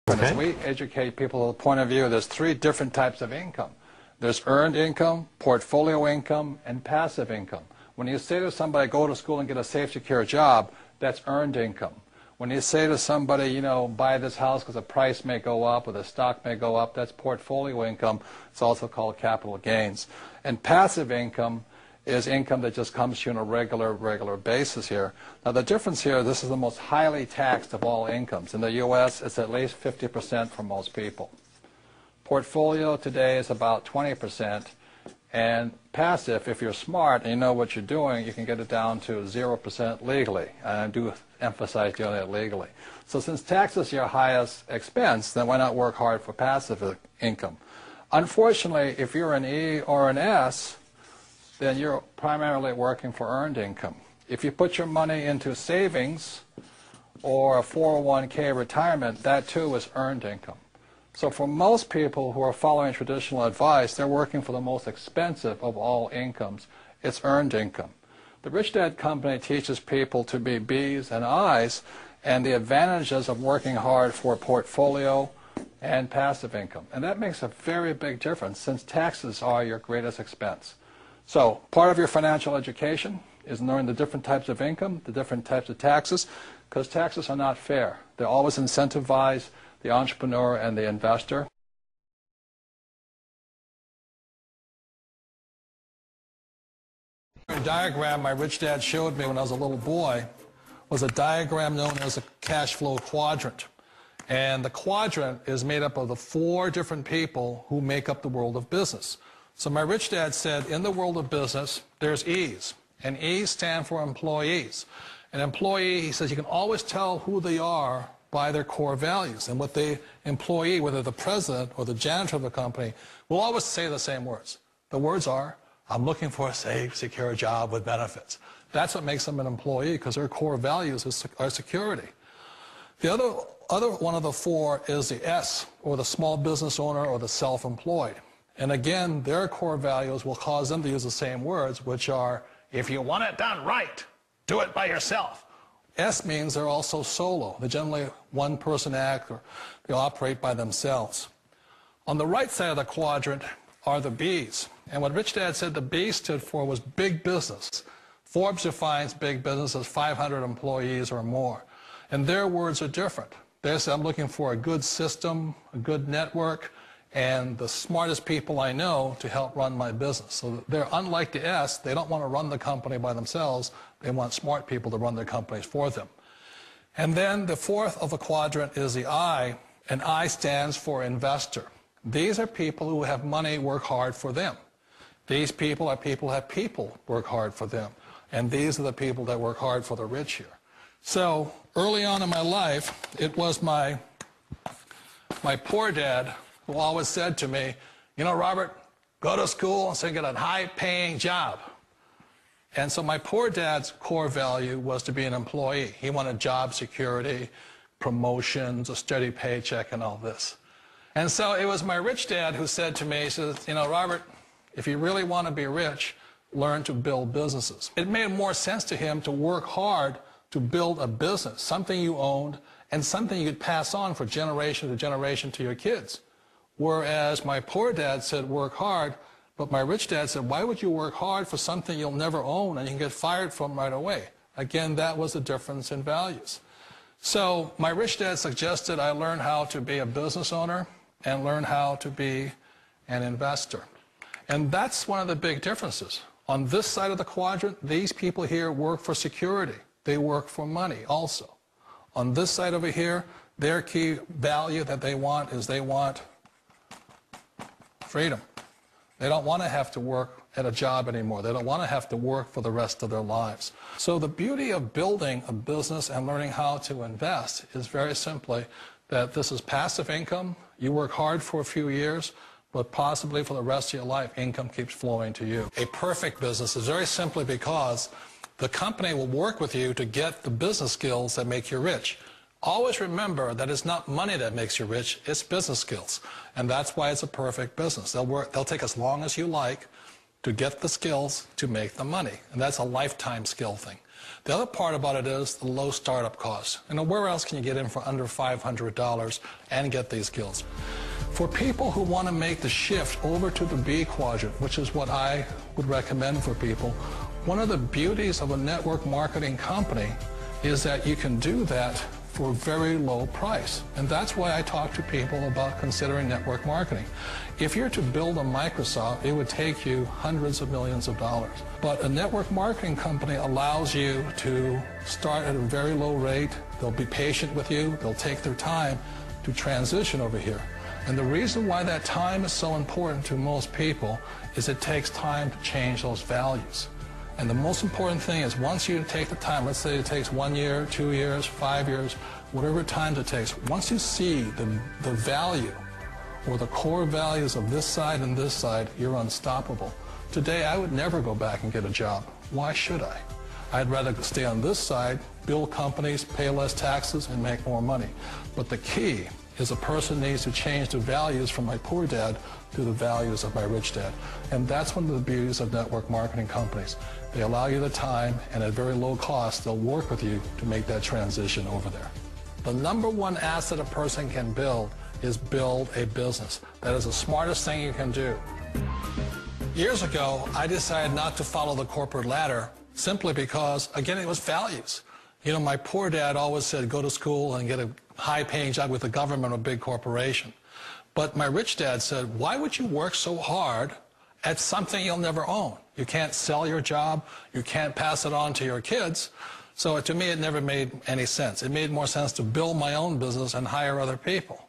As we educate people to the point of view, there's three different types of income. There's earned income, portfolio income, and passive income. When you say to somebody, go to school and get a safe, secure job, that's earned income. When you say to somebody, you know, buy this house because the price may go up or the stock may go up, that's portfolio income. It's also called capital gains. And passive income is income that just comes to you on a regular basis here. Now the difference here, this is the most highly taxed of all incomes. In the U.S., it's at least 50% for most people. Portfolio today is about 20%. And passive, if you're smart and you know what you're doing, you can get it down to 0% legally. And I do emphasize doing it legally. So since taxes are your highest expense, then why not work hard for passive income? Unfortunately, if you're an E or an S, then you're primarily working for earned income. If you put your money into savings or a 401k retirement, that too is earned income. So for most people who are following traditional advice, they're working for the most expensive of all incomes. It's earned income. The Rich Dad Company teaches people to be B's and I's and the advantages of working hard for portfolio and passive income. And that makes a very big difference since taxes are your greatest expense. So part of your financial education is learning the different types of income, the different types of taxes, because taxes are not fair. They always incentivize the entrepreneur and the investor. The diagram my rich dad showed me when I was a little boy was a diagram known as a cash flow quadrant. And the quadrant is made up of the four different people who make up the world of business. So my rich dad said, in the world of business, there's E's. And E's stand for employees. An employee, he says, you can always tell who they are by their core values. And what the employee, whether the president or the janitor of the company, will always say the same words. The words are, I'm looking for a safe, secure job with benefits. That's what makes them an employee, because their core values are security. The other one of the four is the S, or the small business owner or the self-employed. And again, their core values will cause them to use the same words, which are, if you want it done right, do it by yourself. S means they're also solo. They're generally one-person act, or they operate by themselves. On the right side of the quadrant are the B's. And what Rich Dad said the B stood for was big business. Forbes defines big business as 500 employees or more. And their words are different. They say, I'm looking for a good system, a good network, and the smartest people I know to help run my business. So they're unlike the S. They don't want to run the company by themselves. They want smart people to run their companies for them. And then the fourth of the quadrant is the I, and I stands for investor. These are people who have money work hard for them. These people are people who have people work hard for them. And these are the people that work hard for the rich here. So early on in my life, it was my poor dad who always said to me, you know, Robert, go to school and so get a high-paying job. And so my poor dad's core value was to be an employee. He wanted job security, promotions, a steady paycheck, and all this. And so it was my rich dad who said to me, he says, you know, Robert, if you really want to be rich, learn to build businesses. It made more sense to him to work hard to build a business, something you owned, and something you could pass on for generation to generation to your kids. Whereas my poor dad said work hard, but my rich dad said, why would you work hard for something you'll never own and you can get fired from right away? Again, that was the difference in values. So my rich dad suggested I learn how to be a business owner and learn how to be an investor. And that's one of the big differences. On this side of the quadrant, these people here work for security. They work for money also. On this side over here, their key value that they want is they want freedom. They don't want to have to work at a job anymore. They don't want to have to work for the rest of their lives. So the beauty of building a business and learning how to invest is very simply that this is passive income. You work hard for a few years, but possibly for the rest of your life, income keeps flowing to you. A perfect business is very simply because the company will work with you to get the business skills that make you rich. Always remember that it's not money that makes you rich, it's business skills. And that's why it's a perfect business. They'll take as long as you like to get the skills to make the money. And that's a lifetime skill thing. The other part about it is the low startup costs. Where else can you get in for under $500 and get these skills? For people who want to make the shift over to the B quadrant, which is what I would recommend for people, one of the beauties of a network marketing company is that you can do that for a very low price. And that's why I talk to people about considering network marketing. If you're to build a Microsoft, it would take you hundreds of millions of dollars. But a network marketing company allows you to start at a very low rate. They'll be patient with you. They'll take their time to transition over here. And the reason why that time is so important to most people is it takes time to change those values. And the most important thing is once you take the time, let's say it takes 1 year, 2 years, 5 years, whatever time it takes, once you see the value or the core values of this side and this side, you're unstoppable. Today, I would never go back and get a job. Why should I? I'd rather stay on this side, build companies, pay less taxes, and make more money. But the key is a person needs to change the values from my poor dad to the values of my rich dad. And that's one of the beauties of network marketing companies. They allow you the time, and at very low cost, they'll work with you to make that transition over there. The number one asset a person can build is build a business. That is the smartest thing you can do. Years ago, I decided not to follow the corporate ladder simply because, again, it was values. My poor dad always said, go to school and get a high-paying job with the government or a big corporation. But my rich dad said, why would you work so hard at something you'll never own? You can't sell your job. You can't pass it on to your kids. So to me, it never made any sense. It made more sense to build my own business and hire other people.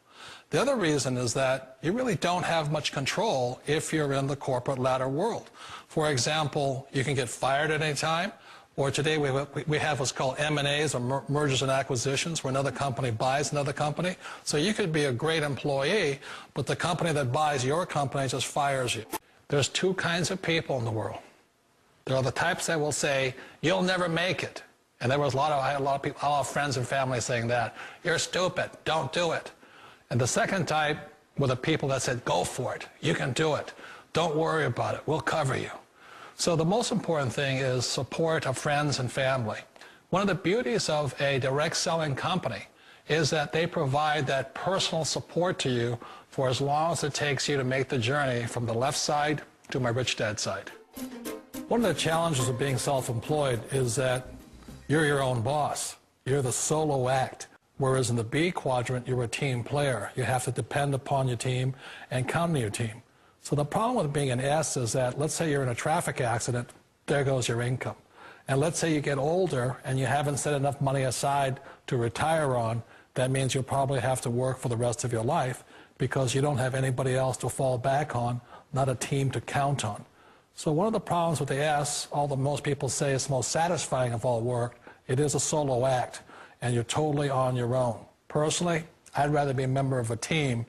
The other reason is that you really don't have much control if you're in the corporate ladder world. For example, you can get fired at any time. Or today we have what's called M&As, or mergers and acquisitions, where another company buys another company. So you could be a great employee, but the company that buys your company just fires you. There's two kinds of people in the world. There are the types that will say, you'll never make it. And I had a lot of friends and family saying that. You're stupid, don't do it. And the second type were the people that said, go for it, you can do it. Don't worry about it, we'll cover you. So the most important thing is support of friends and family. One of the beauties of a direct selling company is that they provide that personal support to you for as long as it takes you to make the journey from the left side to my rich dad side. One of the challenges of being self-employed is that you're your own boss. You're the solo act. Whereas in the B quadrant, you're a team player. You have to depend upon your team and count on your team. So the problem with being an S is that, let's say you're in a traffic accident, there goes your income. And let's say you get older and you haven't set enough money aside to retire on, that means you'll probably have to work for the rest of your life because you don't have anybody else to fall back on, not a team to count on. So one of the problems with the S, although most people say it's the most satisfying of all work, it is a solo act, and you're totally on your own. Personally, I'd rather be a member of a team.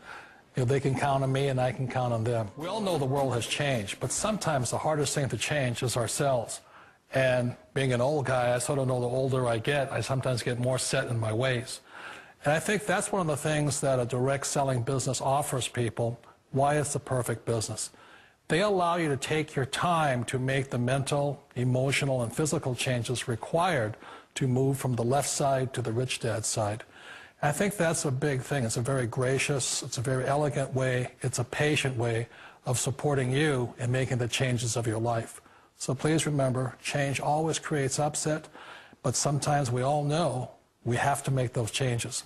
They can count on me and I can count on them. We all know the world has changed, but sometimes the hardest thing to change is ourselves. And being an old guy, I sort of know the older I get, I sometimes get more set in my ways. And I think that's one of the things that a direct selling business offers people, why it's the perfect business. They allow you to take your time to make the mental, emotional, and physical changes required to move from the left side to the rich dad side. I think that's a big thing. It's a very gracious, it's a very elegant way, it's a patient way of supporting you in making the changes of your life. So please remember, change always creates upset, but sometimes we all know we have to make those changes.